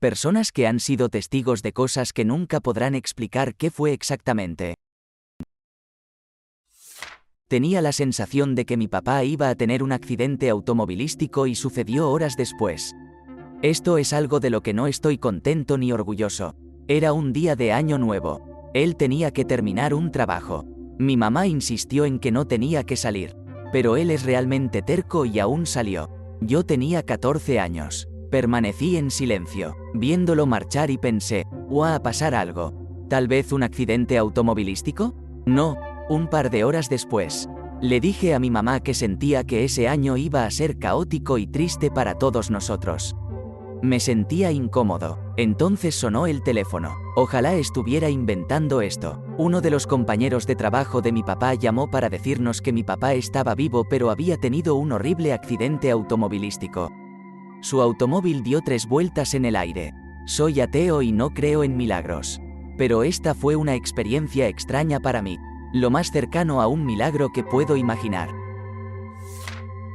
Personas que han sido testigos de cosas que nunca podrán explicar qué fue exactamente. Tenía la sensación de que mi papá iba a tener un accidente automovilístico y sucedió horas después. Esto es algo de lo que no estoy contento ni orgulloso. Era un día de Año Nuevo. Él tenía que terminar un trabajo. Mi mamá insistió en que no tenía que salir. Pero él es realmente terco y aún salió. Yo tenía 14 años. Permanecí en silencio, viéndolo marchar y pensé, ¿va a pasar algo? ¿Tal vez un accidente automovilístico? No, un par de horas después. Le dije a mi mamá que sentía que ese año iba a ser caótico y triste para todos nosotros. Me sentía incómodo. Entonces sonó el teléfono. Ojalá estuviera inventando esto. Uno de los compañeros de trabajo de mi papá llamó para decirnos que mi papá estaba vivo pero había tenido un horrible accidente automovilístico. Su automóvil dio 3 vueltas en el aire. Soy ateo y no creo en milagros. Pero esta fue una experiencia extraña para mí. Lo más cercano a un milagro que puedo imaginar.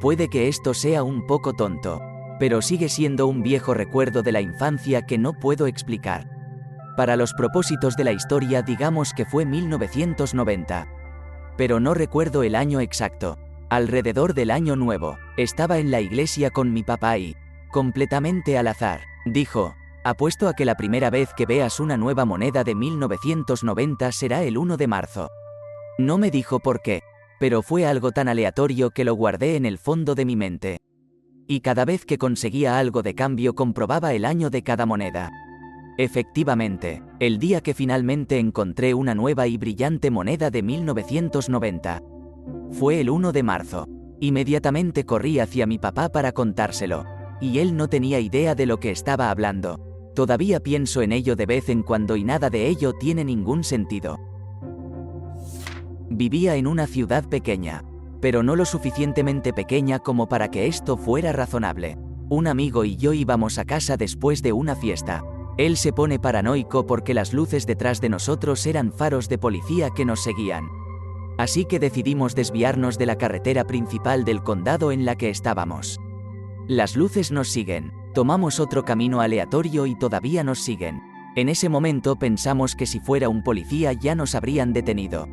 Puede que esto sea un poco tonto, pero sigue siendo un viejo recuerdo de la infancia que no puedo explicar. Para los propósitos de la historia digamos que fue 1990. Pero no recuerdo el año exacto. Alrededor del Año Nuevo, estaba en la iglesia con mi papá y, completamente al azar, dijo, apuesto a que la primera vez que veas una nueva moneda de 1990 será el 1 de marzo. No me dijo por qué, pero fue algo tan aleatorio que lo guardé en el fondo de mi mente. Y cada vez que conseguía algo de cambio comprobaba el año de cada moneda. Efectivamente, el día que finalmente encontré una nueva y brillante moneda de 1990. Fue el 1 de marzo. Inmediatamente corrí hacia mi papá para contárselo. Y él no tenía idea de lo que estaba hablando. Todavía pienso en ello de vez en cuando y nada de ello tiene ningún sentido. Vivía en una ciudad pequeña, pero no lo suficientemente pequeña como para que esto fuera razonable. Un amigo y yo íbamos a casa después de una fiesta. Él se pone paranoico porque las luces detrás de nosotros eran faros de policía que nos seguían. Así que decidimos desviarnos de la carretera principal del condado en la que estábamos. Las luces nos siguen, tomamos otro camino aleatorio y todavía nos siguen. En ese momento pensamos que si fuera un policía ya nos habrían detenido.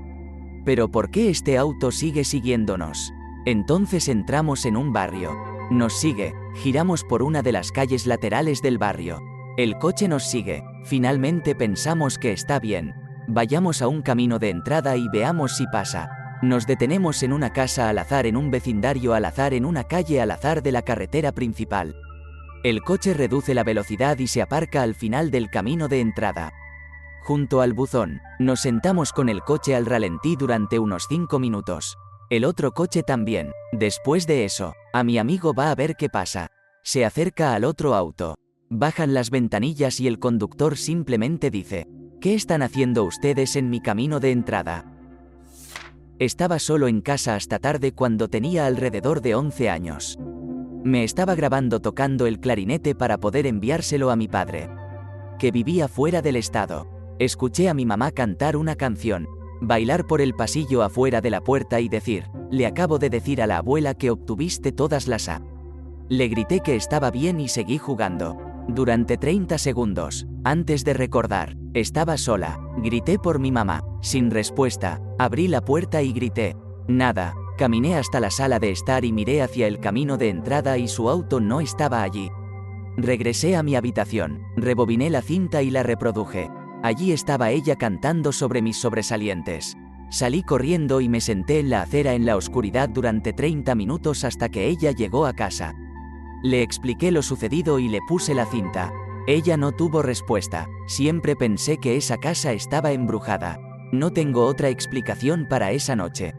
¿Pero por qué este auto sigue siguiéndonos? Entonces entramos en un barrio. Nos sigue, giramos por una de las calles laterales del barrio. El coche nos sigue, finalmente pensamos que está bien. Vayamos a un camino de entrada y veamos si pasa. Nos detenemos en una casa al azar, en un vecindario al azar, en una calle al azar de la carretera principal. El coche reduce la velocidad y se aparca al final del camino de entrada. Junto al buzón, nos sentamos con el coche al ralentí durante unos 5 minutos. El otro coche también. Después de eso, a mi amigo va a ver qué pasa. Se acerca al otro auto. Bajan las ventanillas y el conductor simplemente dice, ¿qué están haciendo ustedes en mi camino de entrada? Estaba solo en casa hasta tarde cuando tenía alrededor de 11 años. Me estaba grabando tocando el clarinete para poder enviárselo a mi padre, que vivía fuera del estado. Escuché a mi mamá cantar una canción, bailar por el pasillo afuera de la puerta y decir, le acabo de decir a la abuela que obtuviste todas las A. Le grité que estaba bien y seguí jugando. Durante 30 segundos, antes de recordar, estaba sola. Grité por mi mamá, sin respuesta. Abrí la puerta y grité, nada. Caminé hasta la sala de estar y miré hacia el camino de entrada y su auto no estaba allí. Regresé a mi habitación, rebobiné la cinta y la reproduje. Allí estaba ella cantando sobre mis sobresalientes. Salí corriendo y me senté en la acera en la oscuridad durante 30 minutos hasta que ella llegó a casa. Le expliqué lo sucedido y le puse la cinta. Ella no tuvo respuesta. Siempre pensé que esa casa estaba embrujada. No tengo otra explicación para esa noche.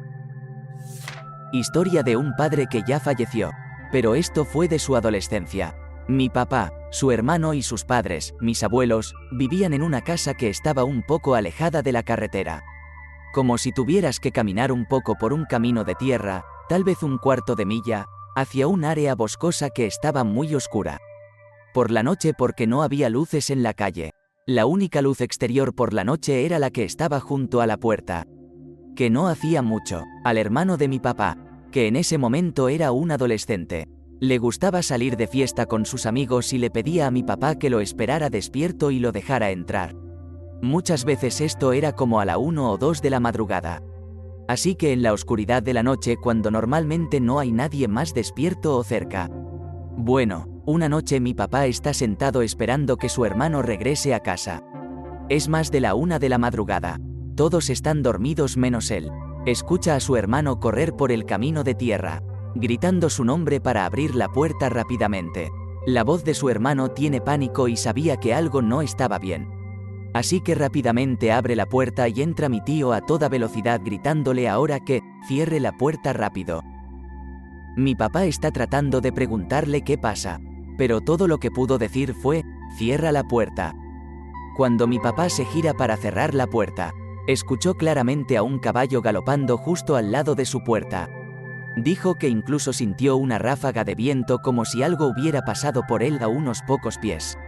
Historia de un padre que ya falleció. Pero esto fue de su adolescencia. Mi papá, su hermano y sus padres, mis abuelos, vivían en una casa que estaba un poco alejada de la carretera. Como si tuvieras que caminar un poco por un camino de tierra, tal vez un cuarto de milla, hacia un área boscosa que estaba muy oscura. Por la noche porque no había luces en la calle. La única luz exterior por la noche era la que estaba junto a la puerta. Que no hacía mucho, al hermano de mi papá, que en ese momento era un adolescente. Le gustaba salir de fiesta con sus amigos y le pedía a mi papá que lo esperara despierto y lo dejara entrar. Muchas veces esto era como a la 1 o 2 de la madrugada. Así que en la oscuridad de la noche, cuando normalmente no hay nadie más despierto o cerca. Bueno, una noche mi papá está sentado esperando que su hermano regrese a casa. Es más de la 1 de la madrugada. Todos están dormidos menos él. Escucha a su hermano correr por el camino de tierra, gritando su nombre para abrir la puerta rápidamente. La voz de su hermano tiene pánico y sabía que algo no estaba bien. Así que rápidamente abre la puerta y entra mi tío a toda velocidad gritándole ahora que cierre la puerta rápido. Mi papá está tratando de preguntarle qué pasa, pero todo lo que pudo decir fue, cierra la puerta. Cuando mi papá se gira para cerrar la puerta, escuchó claramente a un caballo galopando justo al lado de su puerta. Dijo que incluso sintió una ráfaga de viento como si algo hubiera pasado por él a unos pocos pies.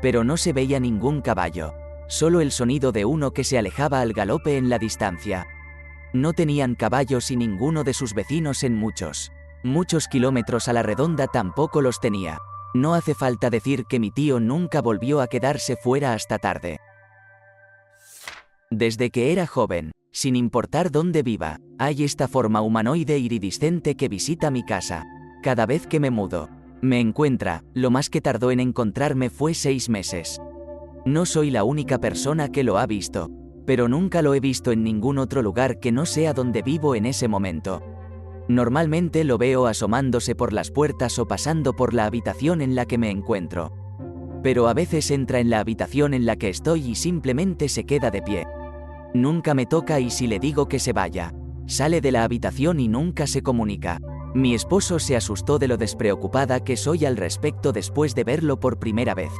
Pero no se veía ningún caballo, solo el sonido de uno que se alejaba al galope en la distancia. No tenían caballos y ninguno de sus vecinos en muchos kilómetros a la redonda tampoco los tenía. No hace falta decir que mi tío nunca volvió a quedarse fuera hasta tarde. Desde que era joven, sin importar dónde viva, hay esta forma humanoide iridiscente que visita mi casa. Cada vez que me mudo, me encuentra. Lo más que tardó en encontrarme fue 6 meses. No soy la única persona que lo ha visto, pero nunca lo he visto en ningún otro lugar que no sea donde vivo en ese momento. Normalmente lo veo asomándose por las puertas o pasando por la habitación en la que me encuentro. Pero a veces entra en la habitación en la que estoy y simplemente se queda de pie. Nunca me toca y si le digo que se vaya, sale de la habitación y nunca se comunica. Mi esposo se asustó de lo despreocupada que soy al respecto después de verlo por primera vez.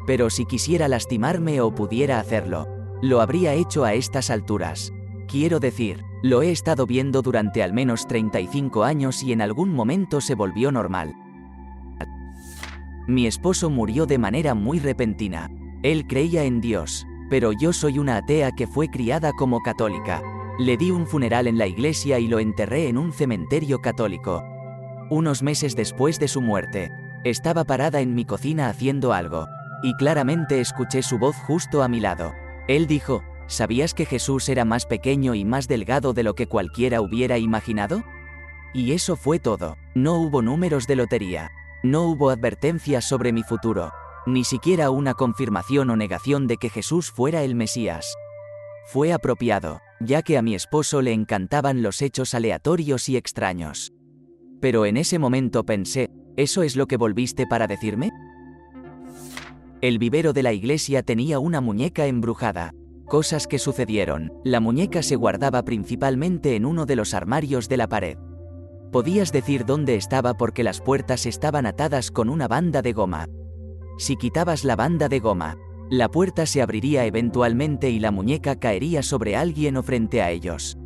Pero si quisiera lastimarme o pudiera hacerlo, lo habría hecho a estas alturas. Quiero decir, lo he estado viendo durante al menos 35 años y en algún momento se volvió normal. Mi esposo murió de manera muy repentina. Él creía en Dios, pero yo soy una atea que fue criada como católica. Le di un funeral en la iglesia y lo enterré en un cementerio católico. Unos meses después de su muerte, estaba parada en mi cocina haciendo algo, y claramente escuché su voz justo a mi lado. Él dijo, ¿sabías que Jesús era más pequeño y más delgado de lo que cualquiera hubiera imaginado? Y eso fue todo. No hubo números de lotería. No hubo advertencias sobre mi futuro. Ni siquiera una confirmación o negación de que Jesús fuera el Mesías. Fue apropiado, ya que a mi esposo le encantaban los hechos aleatorios y extraños. Pero en ese momento pensé, ¿eso es lo que volviste para decirme? El vivero de la iglesia tenía una muñeca embrujada. Cosas que sucedieron. La muñeca se guardaba principalmente en uno de los armarios de la pared. Podías decir dónde estaba porque las puertas estaban atadas con una banda de goma. Si quitabas la banda de goma, la puerta se abriría eventualmente y la muñeca caería sobre alguien o frente a ellos.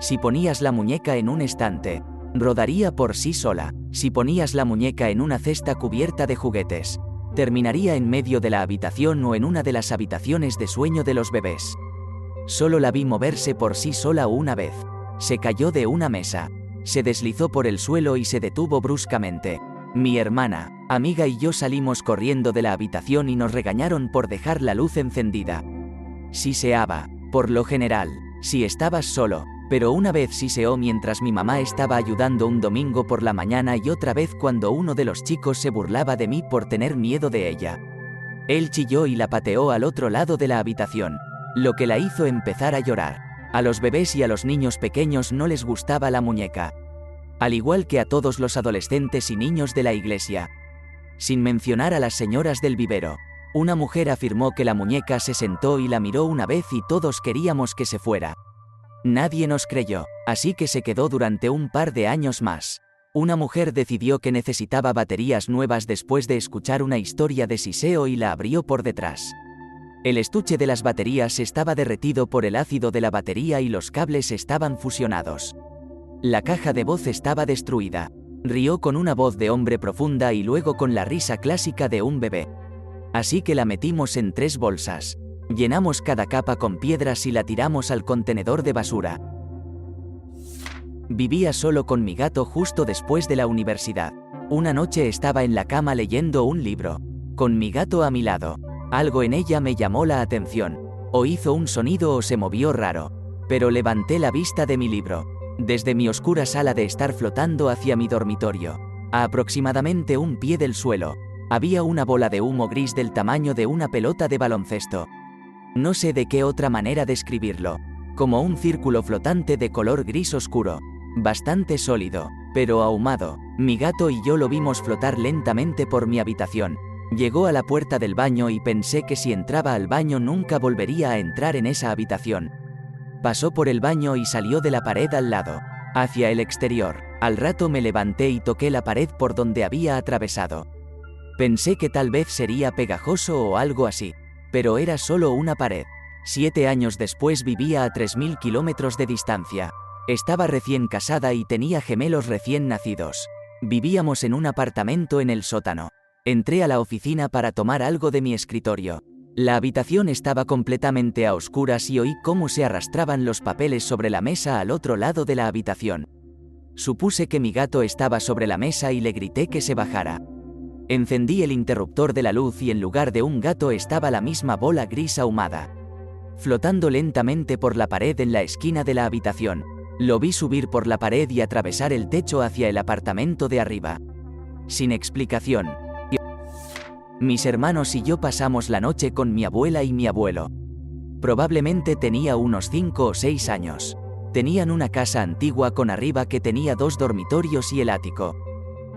Si ponías la muñeca en un estante, rodaría por sí sola. Si ponías la muñeca en una cesta cubierta de juguetes, terminaría en medio de la habitación o en una de las habitaciones de sueño de los bebés. Solo la vi moverse por sí sola una vez. Se cayó de una mesa. Se deslizó por el suelo y se detuvo bruscamente. Mi hermana, amiga y yo salimos corriendo de la habitación y nos regañaron por dejar la luz encendida. Siseaba, por lo general, si estabas solo, pero una vez siseó mientras mi mamá estaba ayudando un domingo por la mañana y otra vez cuando uno de los chicos se burlaba de mí por tener miedo de ella. Él chilló y la pateó al otro lado de la habitación, lo que la hizo empezar a llorar. A los bebés y a los niños pequeños no les gustaba la muñeca. Al igual que a todos los adolescentes y niños de la iglesia. Sin mencionar a las señoras del vivero. Una mujer afirmó que la muñeca se sentó y la miró una vez y todos queríamos que se fuera. Nadie nos creyó, así que se quedó durante un par de años más. Una mujer decidió que necesitaba baterías nuevas después de escuchar una historia de siseo y la abrió por detrás. El estuche de las baterías estaba derretido por el ácido de la batería y los cables estaban fusionados. La caja de voz estaba destruida. Rió con una voz de hombre profunda y luego con la risa clásica de un bebé. Así que la metimos en 3 bolsas. Llenamos cada capa con piedras y la tiramos al contenedor de basura. Vivía solo con mi gato justo después de la universidad. Una noche estaba en la cama leyendo un libro, con mi gato a mi lado. Algo en ella me llamó la atención. O hizo un sonido o se movió raro. Pero levanté la vista de mi libro. Desde mi oscura sala de estar flotando hacia mi dormitorio, a aproximadamente un pie del suelo, había una bola de humo gris del tamaño de una pelota de baloncesto. No sé de qué otra manera describirlo. Como un círculo flotante de color gris oscuro. Bastante sólido, pero ahumado. Mi gato y yo lo vimos flotar lentamente por mi habitación. Llegó a la puerta del baño y pensé que si entraba al baño nunca volvería a entrar en esa habitación. Pasó por el baño y salió de la pared al lado, hacia el exterior. Al rato me levanté y toqué la pared por donde había atravesado. Pensé que tal vez sería pegajoso o algo así, pero era solo una pared. 7 años después vivía a 3000 kilómetros de distancia. Estaba recién casada y tenía gemelos recién nacidos. Vivíamos en un apartamento en el sótano. Entré a la oficina para tomar algo de mi escritorio. La habitación estaba completamente a oscuras y oí cómo se arrastraban los papeles sobre la mesa al otro lado de la habitación. Supuse que mi gato estaba sobre la mesa y le grité que se bajara. Encendí el interruptor de la luz y en lugar de un gato estaba la misma bola gris ahumada, flotando lentamente por la pared en la esquina de la habitación. Lo vi subir por la pared y atravesar el techo hacia el apartamento de arriba. Sin explicación. Mis hermanos y yo pasamos la noche con mi abuela y mi abuelo. Probablemente tenía unos 5 o 6 años. Tenían una casa antigua con arriba que tenía 2 dormitorios y el ático.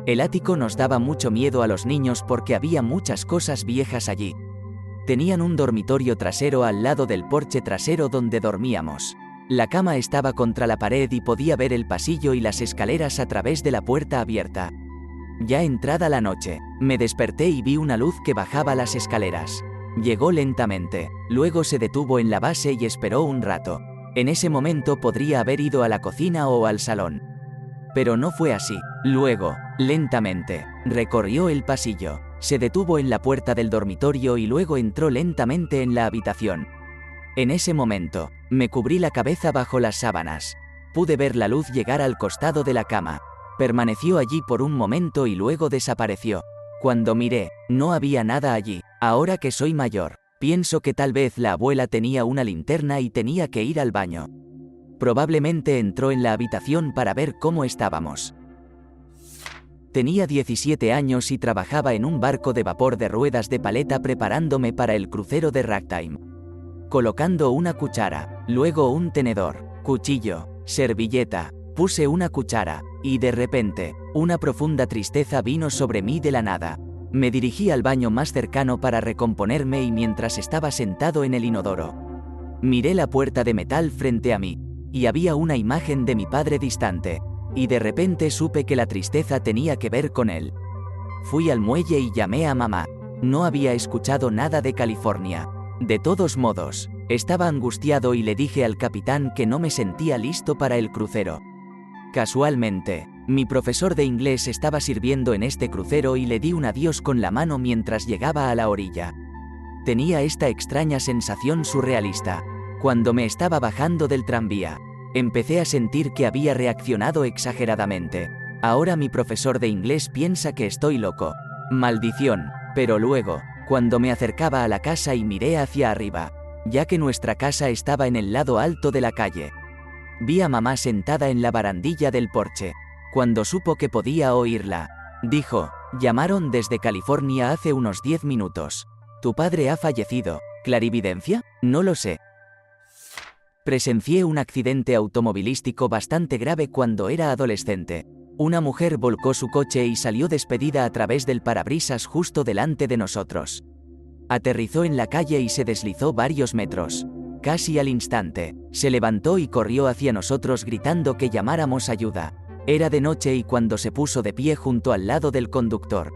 El ático nos daba mucho miedo a los niños porque había muchas cosas viejas allí. Tenían un dormitorio trasero al lado del porche trasero donde dormíamos. La cama estaba contra la pared y podía ver el pasillo y las escaleras a través de la puerta abierta. Ya entrada la noche, me desperté y vi una luz que bajaba las escaleras. Llegó lentamente, luego se detuvo en la base y esperó un rato. En ese momento podría haber ido a la cocina o al salón. Pero no fue así. Luego, lentamente, recorrió el pasillo, se detuvo en la puerta del dormitorio y luego entró lentamente en la habitación. En ese momento, me cubrí la cabeza bajo las sábanas. Pude ver la luz llegar al costado de la cama. Permaneció allí por un momento y luego desapareció. Cuando miré, no había nada allí. Ahora que soy mayor, pienso que tal vez la abuela tenía una linterna y tenía que ir al baño. Probablemente entró en la habitación para ver cómo estábamos. Tenía 17 años y trabajaba en un barco de vapor de ruedas de paleta preparándome para el crucero de ragtime. Colocando una cuchara, luego un tenedor, cuchillo, servilleta, puse una cuchara, y de repente, una profunda tristeza vino sobre mí de la nada. Me dirigí al baño más cercano para recomponerme y mientras estaba sentado en el inodoro, miré la puerta de metal frente a mí, y había una imagen de mi padre distante, y de repente supe que la tristeza tenía que ver con él. Fui al muelle y llamé a mamá. No había escuchado nada de California. De todos modos, estaba angustiado y le dije al capitán que no me sentía listo para el crucero. Casualmente, mi profesor de inglés estaba sirviendo en este crucero y le di un adiós con la mano mientras llegaba a la orilla. Tenía esta extraña sensación surrealista. Cuando me estaba bajando del tranvía, empecé a sentir que había reaccionado exageradamente. Ahora mi profesor de inglés piensa que estoy loco. Maldición. Pero luego, cuando me acercaba a la casa y miré hacia arriba, ya que nuestra casa estaba en el lado alto de la calle, vi a mamá sentada en la barandilla del porche. Cuando supo que podía oírla, dijo: «Llamaron desde California hace unos 10 minutos. Tu padre ha fallecido. ¿Clarividencia? No lo sé». Presencié un accidente automovilístico bastante grave cuando era adolescente. Una mujer volcó su coche y salió despedida a través del parabrisas justo delante de nosotros. Aterrizó en la calle y se deslizó varios metros. Casi al instante, se levantó y corrió hacia nosotros gritando que llamáramos ayuda. Era de noche y cuando se puso de pie junto al lado del conductor,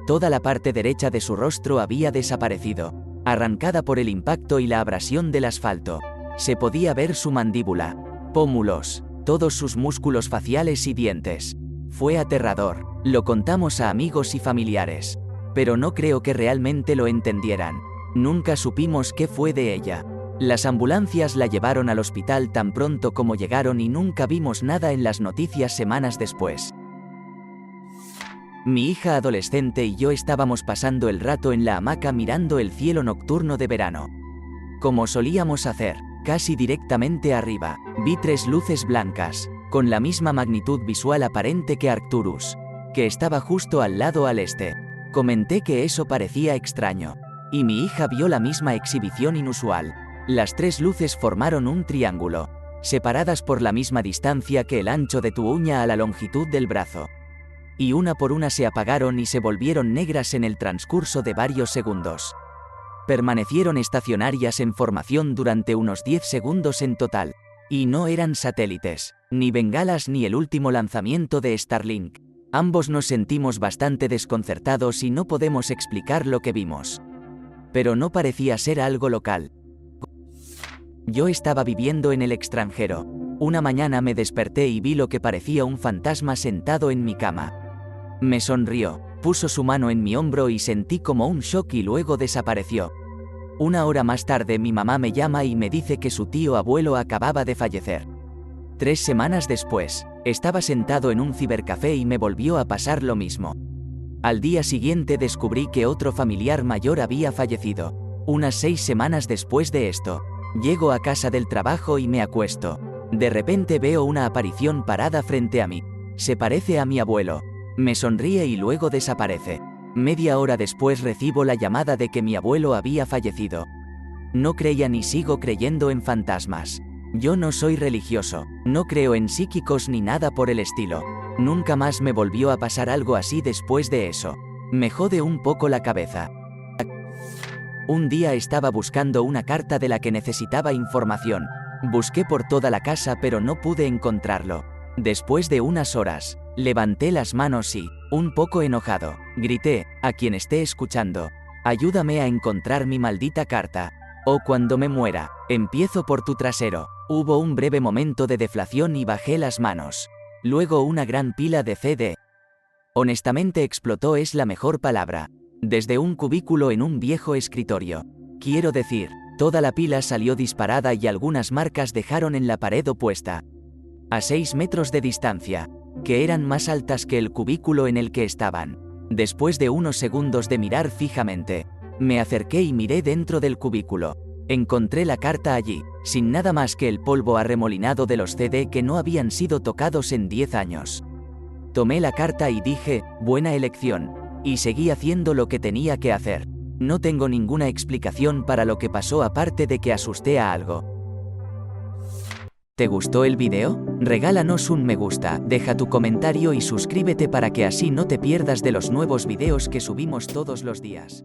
toda la parte derecha de su rostro había desaparecido, arrancada por el impacto y la abrasión del asfalto. Se podía ver su mandíbula, pómulos, todos sus músculos faciales y dientes. Fue aterrador. Lo contamos a amigos y familiares, pero no creo que realmente lo entendieran. Nunca supimos qué fue de ella. Las ambulancias la llevaron al hospital tan pronto como llegaron y nunca vimos nada en las noticias semanas después. Mi hija adolescente y yo estábamos pasando el rato en la hamaca mirando el cielo nocturno de verano. Como solíamos hacer, casi directamente arriba, vi 3 luces blancas, con la misma magnitud visual aparente que Arcturus, que estaba justo al lado al este. Comenté que eso parecía extraño. Y mi hija vio la misma exhibición inusual. Las 3 luces formaron un triángulo, separadas por la misma distancia que el ancho de tu uña a la longitud del brazo. Y una por una se apagaron y se volvieron negras en el transcurso de varios segundos. Permanecieron estacionarias en formación durante unos 10 segundos en total. Y no eran satélites, ni bengalas ni el último lanzamiento de Starlink. Ambos nos sentimos bastante desconcertados y no podemos explicar lo que vimos. Pero no parecía ser algo local. Yo estaba viviendo en el extranjero. Una mañana me desperté y vi lo que parecía un fantasma sentado en mi cama. Me sonrió, puso su mano en mi hombro y sentí como un shock y luego desapareció. Una hora más tarde mi mamá me llama y me dice que su tío abuelo acababa de fallecer. 3 semanas después, estaba sentado en un cibercafé y me volvió a pasar lo mismo. Al día siguiente descubrí que otro familiar mayor había fallecido. Unas 6 semanas después de esto, llego a casa del trabajo y me acuesto. De repente veo una aparición parada frente a mí. Se parece a mi abuelo. Me sonríe y luego desaparece. Media hora después recibo la llamada de que mi abuelo había fallecido. No creía ni sigo creyendo en fantasmas. Yo no soy religioso, no creo en psíquicos ni nada por el estilo. Nunca más me volvió a pasar algo así después de eso. Me jode un poco la cabeza. Un día estaba buscando una carta de la que necesitaba información. Busqué por toda la casa pero no pude encontrarlo. Después de unas horas, levanté las manos y, un poco enojado, grité, a quien esté escuchando, ayúdame a encontrar mi maldita carta. O cuando me muera, empiezo por tu trasero. Hubo un breve momento de deflación y bajé las manos. Luego una gran pila de CD. Honestamente explotó es la mejor palabra. Desde un cubículo en un viejo escritorio. Quiero decir, toda la pila salió disparada y algunas marcas dejaron en la pared opuesta. A 6 metros de distancia, que eran más altas que el cubículo en el que estaban. Después de unos segundos de mirar fijamente, me acerqué y miré dentro del cubículo. Encontré la carta allí, sin nada más que el polvo arremolinado de los CD que no habían sido tocados en 10 años. Tomé la carta y dije, buena elección, y seguí haciendo lo que tenía que hacer. No tengo ninguna explicación para lo que pasó aparte de que asusté a algo. ¿Te gustó el video? Regálanos un me gusta, deja tu comentario y suscríbete para que así no te pierdas de los nuevos videos que subimos todos los días.